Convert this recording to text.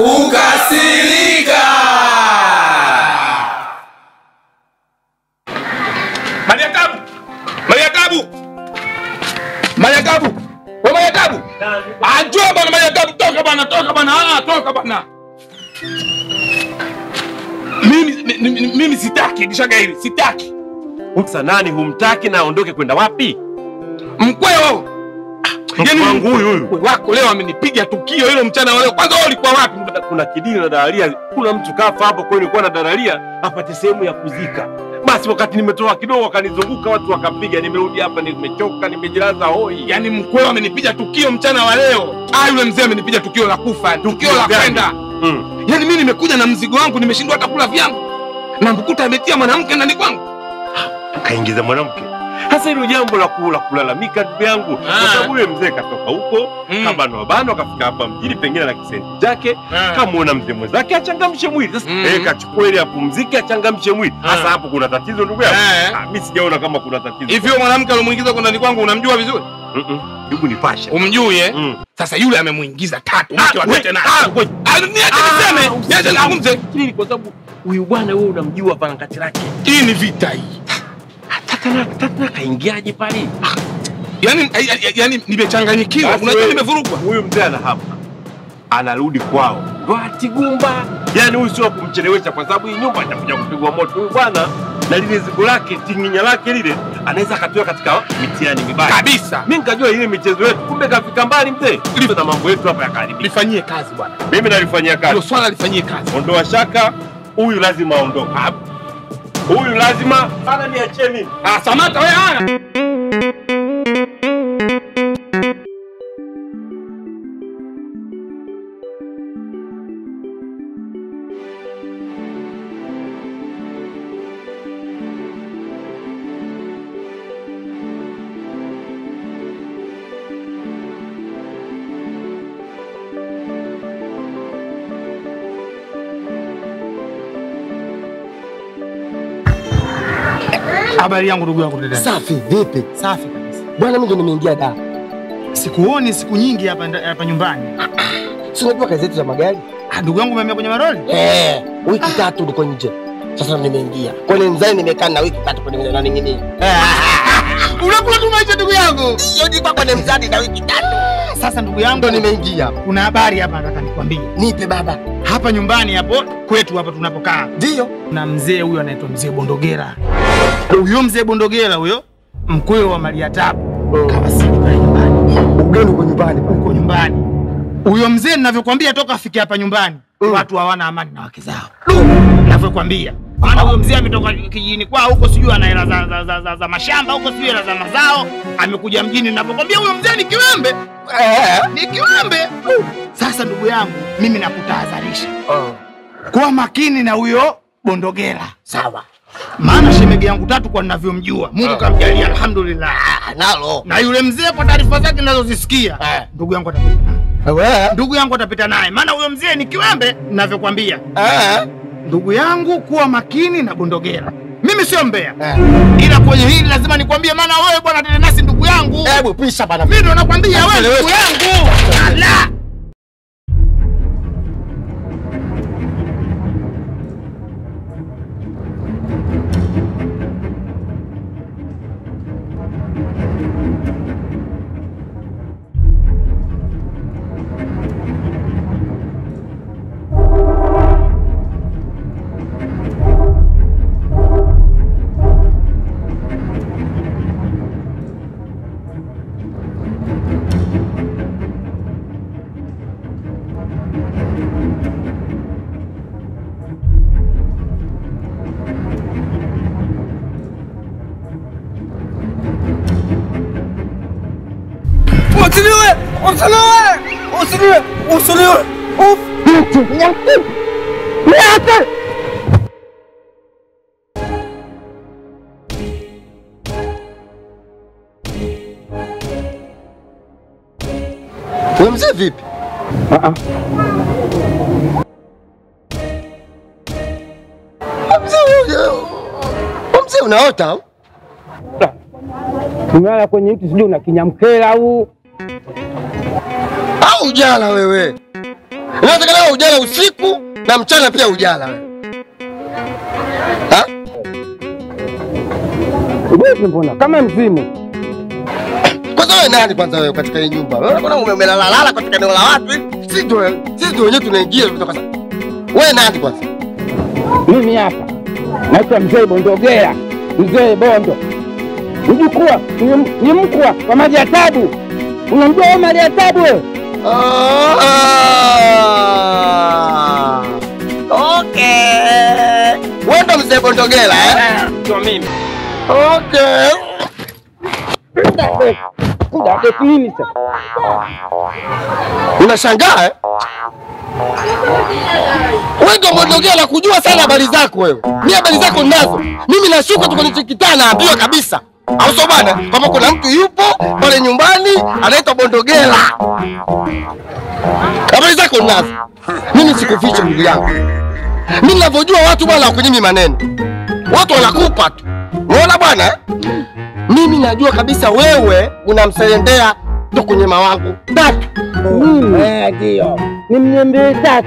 kukasirika. Mayakabu. Wewe Mayakabu. Ajua bana Mayakabu, toka bana. Toka bana. Mimi sitaki, nishagairi, sitaki. Sasa nani humtaki na aondoke kwenda wapi? Mkweo. Yaani wangu huyu wako leo amenipiga tukio hilo mchana wa leo. Kwanza wewe ulikuwa wapi? Kuna kidini na dalalia, kuna mtu kafa hapo kwa nilikuwa na dalalia apate sehemu ya kuzika. Basi wakati nimetoa kidogo wakanizunguka watu wakapiga, nimerudi hapa nimechoka, nimejilaza hoi. Yaani mkweo amenipiga tukio mchana wa leo. Yule mzee amenipiga tukio la kufa, tukio la kwenda. Yaani mimi nimekuja na mzigo wangu, nimeshindwa hata kula vyangu. Na mkuta ametia mwanamke ndani kwangu. Kaingiza mwanamke. Sasa hilo jambo la kulalamika ndugu yangu. Kwa sababu yule mzee katoka huko, kabano akafika hapa mjini pengine na kisenti chake, kamuona mzee mwenzake achangamshe mwili. Sasa kachukua ile apumzike achangamshe mwili. Sasa hapo kuna tatizo ndugu yangu. Mimi sijaona kama kuna tatizo. Hivyo mwanamke alomuingiza kwa ndani kwangu unamjua vizuri? Hebu nipashe. Umjui Sasa yule amemuingiza tatu, mke wa tete na. Niache nizungumze. Kile kwa sababu huyu bwana wewe unamjua pana kati lake. Hii ni vita hii. Tata kaingiaje pale? Yaani nimechanganyikiwa. Unajua nimevurugwa. Huyu mzee ana hapa. Anarudi kwao. Watigumba. Yaani huyu sio kumchelewesha kwa sababu hii nyumba itakuja kupigwa moto. Huyu bwana na lile zigo lake, tinginya lake lile anaweza akatoa katika mitihani mibaya. Kabisa. Mimi nikajua ile michezo yetu kumbe kafika mbali mzee. Tulivyo na mambo yetu hapa ya karibu. Lifanyie kazi bwana. Mimi nalifanyia kazi. Hilo swala lifanyie kazi. Ondoa shaka, huyu lazima aondoke. Huyu lazima sana niachie mimi. Samata wewe hana. Habari yangu ndugu yangu dada. Safi vipi? Safi kabisa. Bwana mimi ndo nimeingia da. Sikuoni siku nyingi hapa nyumbani. Si unajua kazi zetu za magari? Ndugu yangu umehamia kwenye maroli? Wiki 3 niko nje. Sasa nimeingia. Kwa nini mzani nimekaa na wiki 3 kwenye nani nyingine? Unakula tu maisha ndugu yangu. Sio kwa kwenye mzani na wiki 3. Sasa ndugu yangu ndo nimeingia. Kuna habari hapa nataka nikwambie. Nipe baba. Hapa nyumbani hapo kwetu hapa tunapokaa. Ndio. Na mzee huyo anaitwa mzee Bondogera. Huyo mzee Bondogera huyo mkweo wa Maria Tabu. Kawasili pale nyumbani. Ugeni uko nyumbani, uko nyumbani. Huyo mzee ninavyokuambia toka afike hapa nyumbani, watu hawana amani na wake zao. Ninavyokuambia. Maana huyo mzee ametoka kijijini kwao huko sijui ana hela za mashamba huko sijui hela za mazao, amekuja mjini ninapokuambia huyo mzee ni kiwembe. Ni kiwembe. Sasa ndugu yangu, mimi nakutahadharisha. Kuwa makini na huyo Bondogera. Sawa. Maana shemegi yangu tatu kwa ninavyomjua, Mungu kamjalia alhamdulillah. Nalo. Na yule mzee kwa taarifa zake ninazozisikia, ndugu yangu atapita naye. Ndugu yangu atapita naye. Maana huyo mzee ni kiwembe ninavyokuambia. Ndugu yangu kuwa makini na Bondogera. Mimi sio mbea. Ila kwenye hili lazima nikwambie maana wewe bwana tena nasi ndugu yangu. Hebu pisha bana. Mimi ndo nakwambia wewe ndugu yangu. Allah. Usiniwe! Niache! Wewe mzee vipi? Mzee unaota? Tumelala kwenye mti sijui una kinyamkela au ujala wewe. Inawezekana ujala usiku na mchana pia ujala wewe. Ha? Wewe mbona kama mzimu? Kwanza wewe nani kwanza wewe katika hii nyumba? Wewe mbona umelala katika eneo la watu hivi? Sisi ndio wenyewe tunaingia kutoka sasa. Wewe nani kwanza? Mimi hapa. Naitwa Mzee Bondogea. Mzee Bondo. Ujukua, ni mkwa wa maji ya tabu. Unamjua wewe maji ya tabu wewe? Okay. Wewe ndo Mzee Bondogela Ndio mimi. Okay. Ndio nini sasa? Unashangaa Wewe ndo Bondogela kujua sana habari zako wewe. Mimi habari zako ninazo. Mimi nashuka tu kwenye kitana naambiwa kabisa. Au sio bwana? Kama kuna mtu yupo pale nyumbani anaitwa Bondogela. Habari zako ninazo. Mimi sikuficha ndugu yangu. Mimi ninavyojua watu bwana wakunyimi maneno. Watu wanakupa tu. Unaona bwana? Mimi najua kabisa wewe unamselendea tu kwenye mawangu 3. Ndio. Ni mnyembe 3.